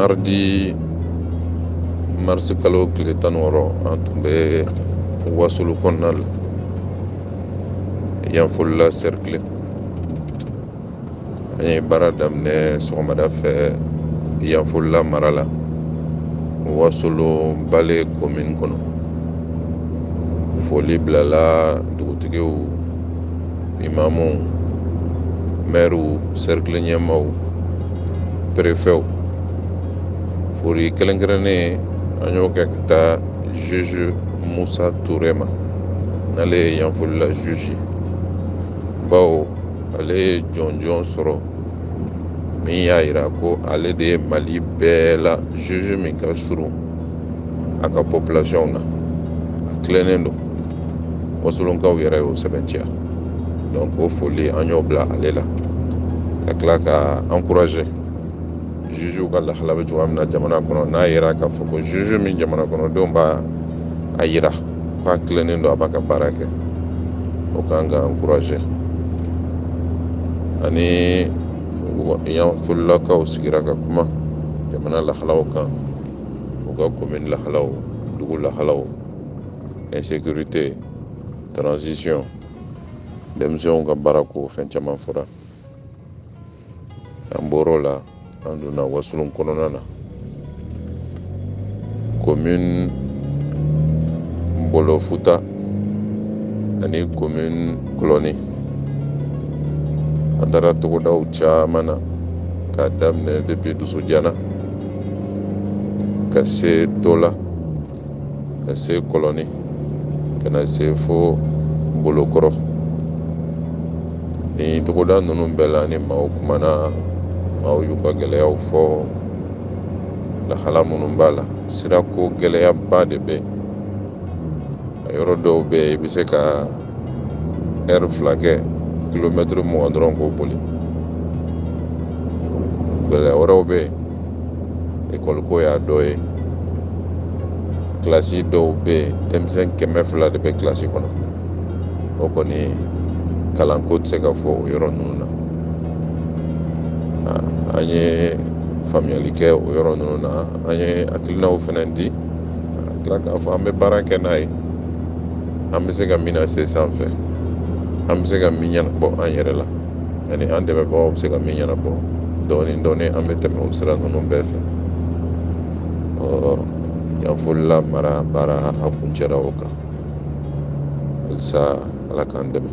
mardi mars kalo tile 16 an tun bɛ wasolo kɔnɔna la Yanfolila cercle an ye baara daminɛ sɔgɔmada fɛ Yanfolila mara la wasolo bale commune kɔnɔ. Foli bilala dugutigiw, imamuw, maires, cercle ɲɛmaaw, préfets. Foli kɛrɛnkɛrɛnnen an y'o kɛ ka taa juge Musa Ture ma n'ale ye Yanfolila juge bawo ale ye jɔnjɔn sɔrɔ min y'a jira ko ale de ye Mali bɛɛ la juge min ka surun a ka population na, a tilennen don. Wasolonkaw yɛrɛ y'o sɛbɛntiya. Donc o foli an y'o bila ale la ka tila ka encourager jugew ka lahala bɛ cogoya min na jamana kɔnɔ, n'a yera k'a fɔ ko juge min jamana kɔnɔdenw b'a a yira k'a tilennen don a b'a ka baara kɛ, o kan ka encourager. Ani Yanfolilakaw sigira ka kuma jamana lahalaw kan, u ka commune lahalaw, dugu lahalaw, insécurité, transition, denmisɛnw ka baara ko fɛn caman fɔra. An bɔr'o la an donna wasolon kɔnɔna na. Commune Bolofuta ani commune Koloni. An taara togodaw caman na k'a daminɛ depuis Dusujana ka se Tola ka se Koloni ka na se fo Bolokɔrɔ. Ni togoda ninnu bɛɛ la ni maaw kumana, maaw y'u ka gɛlɛyaw fɔ, lahala minnu b'a la. Sirako gɛlɛyaba de bɛ a yɔrɔ dɔw bɛ yen i bɛ se ka heure 2 kɛ kilomètre 20 dɔrɔn k'o boli. Gɛlɛya wɛrɛw bɛ yen, école ko y'a dɔ ye. Kilasi dɔw bɛ yen denmisɛn 200 de bɛ kilasi kɔnɔ. O kɔni kalanko tɛ se ka fɔ o yɔrɔ ninnu na. An ye faamuyali kɛ o yɔrɔ ninnu na, an ye hakilinaw fana di, a tila k'a fɔ an bɛ baara kɛ n'a ye. An bɛ se ka min lase sanfɛ, an bɛ se ka min ɲɛnabɔ an yɛrɛ la, ani an dɛmɛbagaw bɛ se ka min ɲɛnabɔ dɔɔni dɔɔni. An bɛ tɛmɛ o sira ninnu bɛɛ fɛ. Yanfolila mara baara a kuncɛra o kan. Halisa Ala k'an dɛmɛ.